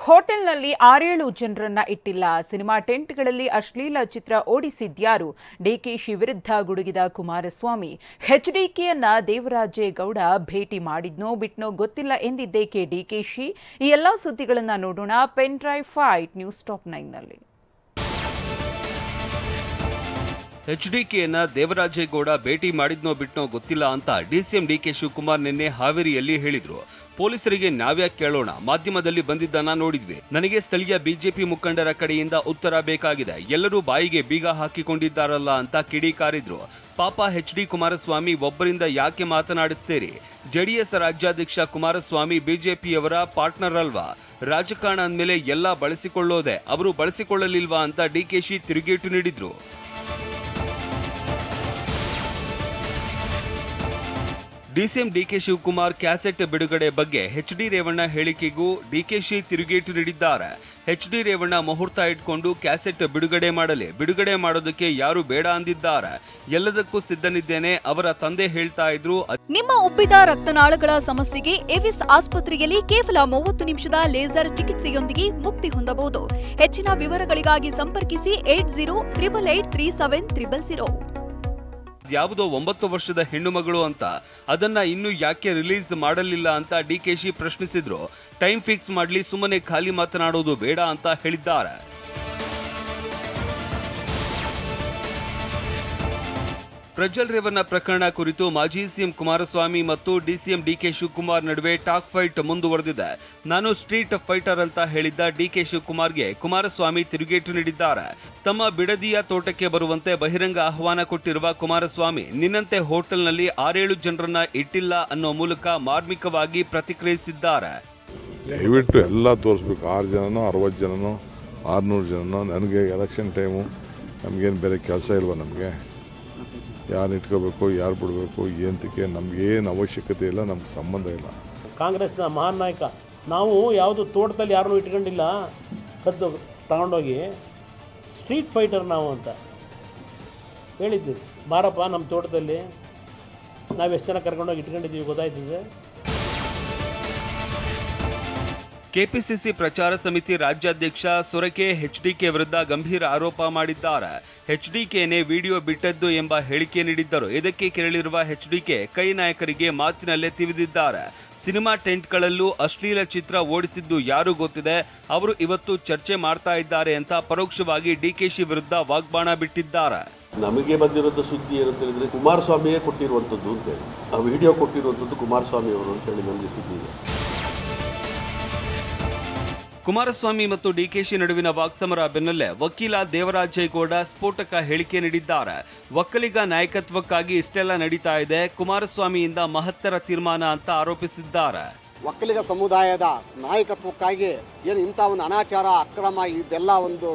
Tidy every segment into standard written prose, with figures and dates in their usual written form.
ಹೋಟೆಲ್ನಲ್ಲಿ 6-7 ಜನರನ್ನ ಇಟ್ಟಿಲ್ಲ. ಸಿನಿಮಾ ಟೆಂಟ್ಗಳಲ್ಲಿ ಅಶ್ಲೀಲ ಚಿತ್ರ ಓಡಿಸಿದ್ಯಾರು? ಡಿಕೆಶಿ ವಿರುದ್ಧ ಗುಡುಗಿದ ಕುಮಾರಸ್ವಾಮಿ. ಎಚ್ಡಿಕೆಯನ್ನ ದೇವರಾಜೇಗೌಡ ಭೇಟಿ ಮಾಡಿದ್ನೋ ಬಿಟ್ನೋ ಗೊತ್ತಿಲ್ಲ ಎಂದಿದ್ದೇಕೆ ಡಿಕೆಶಿ? ಈ ಎಲ್ಲಾ ಸುದ್ದಿಗಳನ್ನ ನೋಡೋಣ pen drive fight news top 9 ನಲ್ಲಿ. ಎಚ್ಡಿಕೆಯನ್ನ ದೇವರಾಜೇಗೌಡ ಭೇಟಿ ಮಾಡಿದ್ನೋ ಬಿಟ್ನೋ ಗೊತ್ತಿಲ್ಲ ಅಂತ ಡಿಸಿಎಂ ಡಿಕೆ ಶಿವಕುಮಾರ್ ನಿನ್ನೆ ಹಾವೇರಿಯಲ್ಲಿ ಹೇಳಿದ್ರು. ಪೊಲೀಸರಿಗೆ ನಾವ್ಯಾಕೆ ಕೇಳೋಣ, ಮಾಧ್ಯಮದಲ್ಲಿ ಬಂದಿದ್ದನ್ನ ನೋಡಿದ್ವಿ. ನನಗೆ ಸ್ಥಳೀಯ ಬಿಜೆಪಿ ಮುಖಂಡರ ಕಡೆಯಿಂದ ಉತ್ತರ ಬೇಕಾಗಿದೆ. ಎಲ್ಲರೂ ಬಾಯಿಗೆ ಬೀಗ ಹಾಕಿಕೊಂಡಿದ್ದಾರಲ್ಲ ಅಂತ ಕಿಡಿಕಾರಿದ್ರು. ಪಾಪ ಎಚ್ಡಿ ಕುಮಾರಸ್ವಾಮಿ ಒಬ್ಬರಿಂದ ಯಾಕೆ ಮಾತನಾಡಿಸ್ತೀರಿ? ಜೆಡಿಎಸ್ ರಾಜ್ಯಾಧ್ಯಕ್ಷ ಕುಮಾರಸ್ವಾಮಿ ಬಿಜೆಪಿಯವರ ಪಾರ್ಟ್ನರ್ ಅಲ್ವಾ? ರಾಜಕಾರಣ ಅಂದ್ಮೇಲೆ ಎಲ್ಲ ಬಳಸಿಕೊಳ್ಳೋದೆ, ಅವರು ಬಳಸಿಕೊಳ್ಳಲಿಲ್ವಾ ಅಂತ ಡಿಕೆಶಿ ತಿರುಗೇಟು ನೀಡಿದ್ರು. ಡಿಸಿಎಂ ಡಿಕೆ ಶಿವಕುಮಾರ್ ಕ್ಯಾಸೆಟ್ ಬಿಡುಗಡೆ ಬಗ್ಗೆ ಎಚ್ಡಿ ರೇವಣ್ಣ ಹೇಳಿಕೆಗೂ ಡಿಕೆಶಿ ತಿರುಗೇಟು ನೀಡಿದ್ದಾರೆ. ಎಚ್ಡಿ ರೇವಣ್ಣ ಮುಹೂರ್ತ ಇಟ್ಕೊಂಡು ಕ್ಯಾಸೆಟ್ ಬಿಡುಗಡೆ ಮಾಡಲಿ, ಬಿಡುಗಡೆ ಮಾಡೋದಕ್ಕೆ ಯಾರು ಬೇಡ ಅಂದಿದ್ದಾರೆ. ಎಲ್ಲದಕ್ಕೂ ಸಿದ್ಧನಿದ್ದೇನೆ, ಅವರ ತಂದೆ ಹೇಳ್ತಾ ಇದ್ರು. ನಿಮ್ಮ ಉಬ್ಬಿದ ರಕ್ತನಾಳಗಳ ಸಮಸ್ಯೆಗೆ ಎವಿಸ್ ಆಸ್ಪತ್ರೆಯಲ್ಲಿ ಕೇವಲ 30 ನಿಮಿಷದ ಲೇಸರ್ ಚಿಕಿತ್ಸೆಯೊಂದಿಗೆ ಮುಕ್ತಿ ಹೊಂದಬಹುದು. ಹೆಚ್ಚಿನ ವಿವರಗಳಿಗಾಗಿ ಸಂಪರ್ಕಿಸಿ 8088837300. ಯಾವುದೋ 9 ವರ್ಷದ ಹೆಣ್ಣು ಮಗಳು ಅಂತ ಅದನ್ನ ಇನ್ನು ಯಾಕೆ ರಿಲೀಸ್ ಮಾಡಲಿಲ್ಲ ಅಂತ ಡಿಕೆಶಿ ಪ್ರಶ್ನಿಸಿದ್ರು. ಟೈಮ್ ಫಿಕ್ಸ್ ಮಾಡ್ಲಿ, ಸುಮ್ಮನೆ ಖಾಲಿ ಮಾತನಾಡೋದು ಬೇಡ ಅಂತ ಹೇಳಿದ್ದಾರೆ. ಪ್ರಜ್ವಲ್ ರೇವಣ್ಣ ಪ್ರಕರಣ ಕುರಿತು ಮಾಜಿ ಸಿಎಂ ಕುಮಾರಸ್ವಾಮಿ ಮತ್ತು ಡಿಸಿಎಂ ಡಿಕೆ ಶಿವಕುಮಾರ್ ನಡುವೆ ಟಾಕ್ ಫೈಟ್ ಮುಂದುವರೆದಿದೆ. ನಾನು ಸ್ಟ್ರೀಟ್ ಫೈಟರ್ ಅಂತ ಹೇಳಿದ್ದ ಡಿಕೆ ಶಿವಕುಮಾರ್ಗೆ ಕುಮಾರಸ್ವಾಮಿ ತಿರುಗೇಟು ನೀಡಿದ್ದಾರೆ. ತಮ್ಮ ಬಿಡದಿಯ ತೋಟಕ್ಕೆ ಬರುವಂತೆ ಬಹಿರಂಗ ಆಹ್ವಾನ ಕೊಟ್ಟಿರುವ ಕುಮಾರಸ್ವಾಮಿ ನಿನ್ನಂತೆ ಹೋಟೆಲ್ನಲ್ಲಿ 6-7 ಜನರನ್ನ ಇಟ್ಟಿಲ್ಲ ಅನ್ನೋ ಮೂಲಕ ಮಾರ್ಮಿಕವಾಗಿ ಪ್ರತಿಕ್ರಿಯಿಸಿದ್ದಾರೆ. ದಯವಿಟ್ಟು ಎಲ್ಲ ತೋರಿಸ್ಬೇಕು. 6 ಜನನೋ 60 ಜನನೋ 600 ಜನನೋ, ನನಗೆ ಎಲೆಕ್ಷನ್ ಟೈಮು, ನಮಗೇನು ಬೇರೆ ಕೆಲಸ ಇಲ್ವಾ? ನಮಗೆ ಯಾರು ಇಟ್ಕೋಬೇಕು, ಯಾರು ಬಿಡಬೇಕು, ಏನಕ್ಕೆ ನಮಗೇನು ಅವಶ್ಯಕತೆ ಇಲ್ಲ, ನಮ್ಗೆ ಸಂಬಂಧ ಇಲ್ಲ. ಕಾಂಗ್ರೆಸ್ನ ಮಹಾನ್ ನಾಯಕ ನಾವು ಯಾವುದು ತೋಟದಲ್ಲಿ ಯಾರನ್ನೂ ಇಟ್ಕೊಂಡಿಲ್ಲ, ಕದ್ದು ತಗೊಂಡೋಗಿ ಸ್ಟ್ರೀಟ್ ಫೈಟರ್ ನಾವು ಅಂತ ಹೇಳಿದ್ದೀವಿ. ಬಾರಪ್ಪ ನಮ್ಮ ತೋಟದಲ್ಲಿ ನಾವು ಎಷ್ಟು ಜನ ಕರ್ಕೊಂಡೋಗಿ ಇಟ್ಕೊಂಡಿದ್ದೀವಿ ಗೊತ್ತಾಯ್ತಿದೆ. ಕೆಪಿಸಿಸಿ ಪ್ರಚಾರ ಸಮಿತಿ ರಾಜ್ಯಾಧ್ಯಕ್ಷ ಸೊರಕೆ ಎಚ್ಡಿಕೆ ವಿರುದ್ಧ ಗಂಭೀರ ಆರೋಪ ಮಾಡಿದ್ದಾರೆ. ಎಚ್ಡಿಕೆನೇ ವಿಡಿಯೋ ಬಿಟ್ಟದ್ದು ಎಂಬ ಹೇಳಿಕೆ ನೀಡಿದ್ದರು. ಇದಕ್ಕೆ ಕೆರಳಿರುವ ಎಚ್ಡಿಕೆ ಕೈ ನಾಯಕರಿಗೆ ಮಾತಿನಲ್ಲೇ ತಿವಿದಿದ್ದಾರೆ. ಸಿನಿಮಾ ಟೆಂಟ್ಗಳಲ್ಲೂ ಅಶ್ಲೀಲ ಚಿತ್ರ ಓಡಿಸಿದ್ದು ಯಾರು ಗೊತ್ತಿದೆ, ಅವರು ಇವತ್ತು ಚರ್ಚೆ ಮಾಡ್ತಾ ಇದ್ದಾರೆ ಅಂತ ಪರೋಕ್ಷವಾಗಿ ಡಿಕೆಶಿ ವಿರುದ್ಧ ವಾಗ್ಬಾಣ ಬಿಟ್ಟಿದ್ದಾರೆ. ನಮಗೆ ಬಂದಿರೋದು ಸುದ್ದಿ ಏನಂತ ಹೇಳಿದ್ರೆ ಕುಮಾರಸ್ವಾಮಿಯೇ ಕೊಟ್ಟಿರುವಂಥದ್ದು ಅಂತೇಳಿ, ಆ ವಿಡಿಯೋ ಕೊಟ್ಟಿರುವಂಥದ್ದು ಕುಮಾರಸ್ವಾಮಿ ಅವರು ಅಂತೇಳಿ ನಮಗೆ ಸುದ್ದಿ ಇದೆ. ಕುಮಾರಸ್ವಾಮಿ ಮತ್ತು ಡಿಕೆಶಿ ನಡುವಿನ ವಾಕ್ಸಮರ ಬೆನ್ನಲ್ಲೇ ವಕೀಲ ದೇವರಾಜೇಗೌಡ ಸ್ಫೋಟಕ ಹೇಳಿಕೆ ನೀಡಿದ್ದಾರೆ. ಒಕ್ಕಲಿಗ ನಾಯಕತ್ವಕ್ಕಾಗಿ ಇಷ್ಟೆಲ್ಲ ನಡೀತಾ ಇದೆ, ಕುಮಾರಸ್ವಾಮಿಯಿಂದ ಮಹತ್ತರ ತೀರ್ಮಾನ ಅಂತ ಆರೋಪಿಸಿದ್ದಾರೆ. ಒಕ್ಕಲಿಗ ಸಮುದಾಯದ ನಾಯಕತ್ವಕ್ಕಾಗಿ ಏನು ಇಂಥ ಒಂದು ಅನಾಚಾರ, ಅಕ್ರಮ, ಇದೆಲ್ಲ ಒಂದು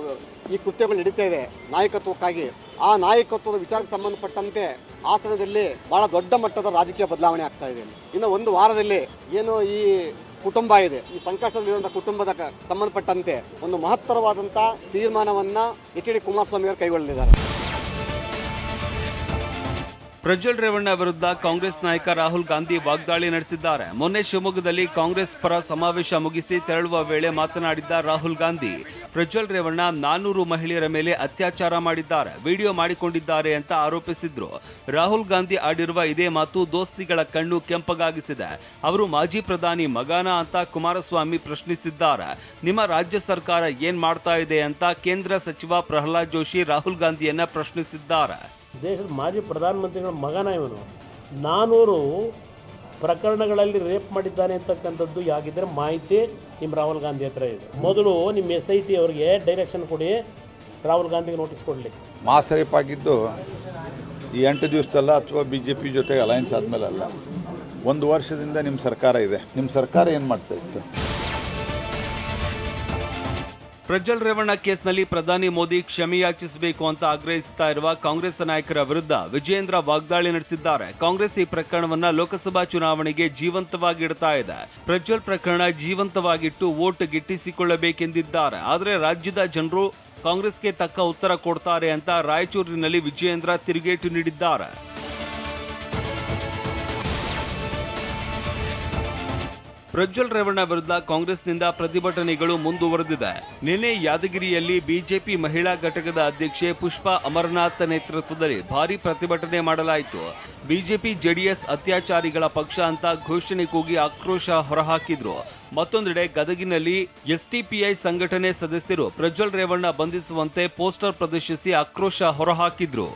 ಈ ಕೃತ್ಯಗಳು ನಡೀತಾ ಇದೆ ನಾಯಕತ್ವಕ್ಕಾಗಿ. ಆ ನಾಯಕತ್ವದ ವಿಚಾರಕ್ಕೆ ಸಂಬಂಧಪಟ್ಟಂತೆ ಹಾಸನದಲ್ಲಿ ಬಹಳ ದೊಡ್ಡ ಮಟ್ಟದ ರಾಜಕೀಯ ಬದಲಾವಣೆ ಆಗ್ತಾ ಇದೆ. ಇನ್ನು ಒಂದು ವಾರದಲ್ಲಿ ಏನು ಈ ಕುಟುಂಬ ಇದೆ, ಈ ಸಂಕಷ್ಟದಲ್ಲಿರುವಂಥ ಕುಟುಂಬದ ಸಂಬಂಧಪಟ್ಟಂತೆ ಒಂದು ಮಹತ್ತರವಾದಂಥ ತೀರ್ಮಾನವನ್ನ ಎಚ್ಡಿ ಕುಮಾರಸ್ವಾಮಿ ಅವರು ಕೈಗೊಳ್ಳಲಿದ್ದಾರೆ. ಪ್ರಜ್ವಲ್ ರೇವಣ್ಣ ವಿರುದ್ಧ ಕಾಂಗ್ರೆಸ್ ನಾಯಕ ರಾಹುಲ್ ಗಾಂಧಿ ವಾಗ್ದಾಳಿ ನಡೆಸಿದ್ದಾರೆ. ಮೊನ್ನೆ ಶಿವಮೊಗ್ಗದಲ್ಲಿ ಕಾಂಗ್ರೆಸ್ ಪರ ಸಮಾವೇಶ ಮುಗಿಸಿ ತೆರಳುವ ವೇಳೆ ಮಾತನಾಡಿದ್ದ ರಾಹುಲ್ ಗಾಂಧಿ, ಪ್ರಜ್ವಲ್ ರೇವಣ್ಣ 400 ಮಹಿಳೆಯರ ಮೇಲೆ ಅತ್ಯಾಚಾರ ಮಾಡಿದ್ದಾರೆ, ವಿಡಿಯೋ ಮಾಡಿಕೊಂಡಿದ್ದಾರೆ ಅಂತ ಆರೋಪಿಸಿದ್ರು. ರಾಹುಲ್ ಗಾಂಧಿ ಆಡಿರುವ ಇದೇ ಮಾತು ದೋಸ್ತಿಗಳ ಕಣ್ಣು ಕೆಂಪಗಾಗಿಸಿದೆ. ಅವರು ಮಾಜಿ ಪ್ರಧಾನಿ ಮಗನ ಅಂತ ಕುಮಾರಸ್ವಾಮಿ ಪ್ರಶ್ನಿಸಿದ್ದಾರೆ. ನಿಮ್ಮ ರಾಜ್ಯ ಸರ್ಕಾರ ಏನ್ ಮಾಡ್ತಾ ಇದೆ ಅಂತ ಕೇಂದ್ರ ಸಚಿವ ಪ್ರಹ್ಲಾದ್ ಜೋಶಿ ರಾಹುಲ್ ಗಾಂಧಿಯನ್ನ ಪ್ರಶ್ನಿಸಿದ್ದಾರೆ. ದೇಶದ ಮಾಜಿ ಪ್ರಧಾನಮಂತ್ರಿಗಳ ಮಗನ ಇವನು. 400 ಪ್ರಕರಣಗಳಲ್ಲಿ ರೇಪ್ ಮಾಡಿದ್ದಾನೆ ಅಂತಕ್ಕಂಥದ್ದು ಯಾಗಿದ್ದರೆ ಮಾಹಿತಿ ನಿಮ್ಮ ರಾಹುಲ್ ಗಾಂಧಿ ಹತ್ರ ಇದೆ. ಮೊದಲು ನಿಮ್ಮ SIT ಅವರಿಗೆ ಡೈರೆಕ್ಷನ್ ಕೊಡಿ, ರಾಹುಲ್ ಗಾಂಧಿಗೆ ನೋಟಿಸ್ ಕೊಡಲಿ. ಮಾಸ್ ರೇಪ್ ಆಗಿದ್ದು ಈ 8 ದಿವಸದಲ್ಲ, ಅಥವಾ BJP ಜೊತೆಗೆ ಅಲಯನ್ಸ್ ಆದಮೇಲೆ ಅಲ್ಲ, 1 ವರ್ಷದಿಂದ ನಿಮ್ಮ ಸರ್ಕಾರ ಇದೆ. ನಿಮ್ಮ ಸರ್ಕಾರ ಏನು ಮಾಡ್ತಾ ಇತ್ತು? ಪ್ರಜ್ವಲ್ ರೇವಣ್ಣ ಕೇಸ್ನಲ್ಲಿ ಪ್ರಧಾನಿ ಮೋದಿ ಕ್ಷಮೆಯಾಚಿಸಬೇಕು ಅಂತ ಆಗ್ರಹಿಸುತ್ತಾ ಇರುವ ಕಾಂಗ್ರೆಸ್ ನಾಯಕರ ವಿರುದ್ಧ ವಿಜಯೇಂದ್ರ ವಾಗ್ದಾಳಿ ನಡೆಸಿದ್ದಾರೆ. ಕಾಂಗ್ರೆಸ್ ಈ ಪ್ರಕರಣವನ್ನ ಲೋಕಸಭಾ ಚುನಾವಣೆಗೆ ಜೀವಂತವಾಗಿ ಇಡ್ತಾ ಇದೆ. ಪ್ರಜ್ವಲ್ ಪ್ರಕರಣ ಜೀವಂತವಾಗಿಟ್ಟು ವೋಟ್ ಗಿಟ್ಟಿಸಿಕೊಳ್ಳಬೇಕೆಂದಿದ್ದಾರೆ. ಆದರೆ ರಾಜ್ಯದ ಜನರು ಕಾಂಗ್ರೆಸ್ಗೆ ತಕ್ಕ ಉತ್ತರ ಕೊಡ್ತಾರೆ ಅಂತ ರಾಯಚೂರಿನಲ್ಲಿ ವಿಜಯೇಂದ್ರ ತಿರುಗೇಟು ನೀಡಿದ್ದಾರೆ. ಪ್ರಜ್ವಲ್ ರೇವಣ್ಣ ವಿರುದ್ಧ ಕಾಂಗ್ರೆಸ್ನಿಂದ ಪ್ರತಿಭಟನೆಗಳು ಮುಂದುವರೆದಿದೆ. ನಿನ್ನೆ ಯಾದಗಿರಿಯಲ್ಲಿ ಬಿಜೆಪಿ ಮಹಿಳಾ ಘಟಕದ ಅಧ್ಯಕ್ಷೆ ಪುಷ್ಪಾ ಅಮರನಾಥ್ ನೇತೃತ್ವದಲ್ಲಿ ಭಾರೀ ಪ್ರತಿಭಟನೆ ಮಾಡಲಾಯಿತು. ಬಿಜೆಪಿ ಜೆಡಿಎಸ್ ಅತ್ಯಾಚಾರಿಗಳ ಪಕ್ಷ ಅಂತ ಘೋಷಣೆ ಕೂಗಿ ಆಕ್ರೋಶ ಹೊರಹಾಕಿದ್ರು. ಮತ್ತೊಂದೆಡೆ ಗದಗಿನಲ್ಲಿ ಎಸ್ಟಿಪಿಐ ಸಂಘಟನೆ ಸದಸ್ಯರು ಪ್ರಜ್ವಲ್ ರೇವಣ್ಣ ಬಂಧಿಸುವಂತೆ ಪೋಸ್ಟರ್ ಪ್ರದರ್ಶಿಸಿ ಆಕ್ರೋಶ ಹೊರಹಾಕಿದ್ರು.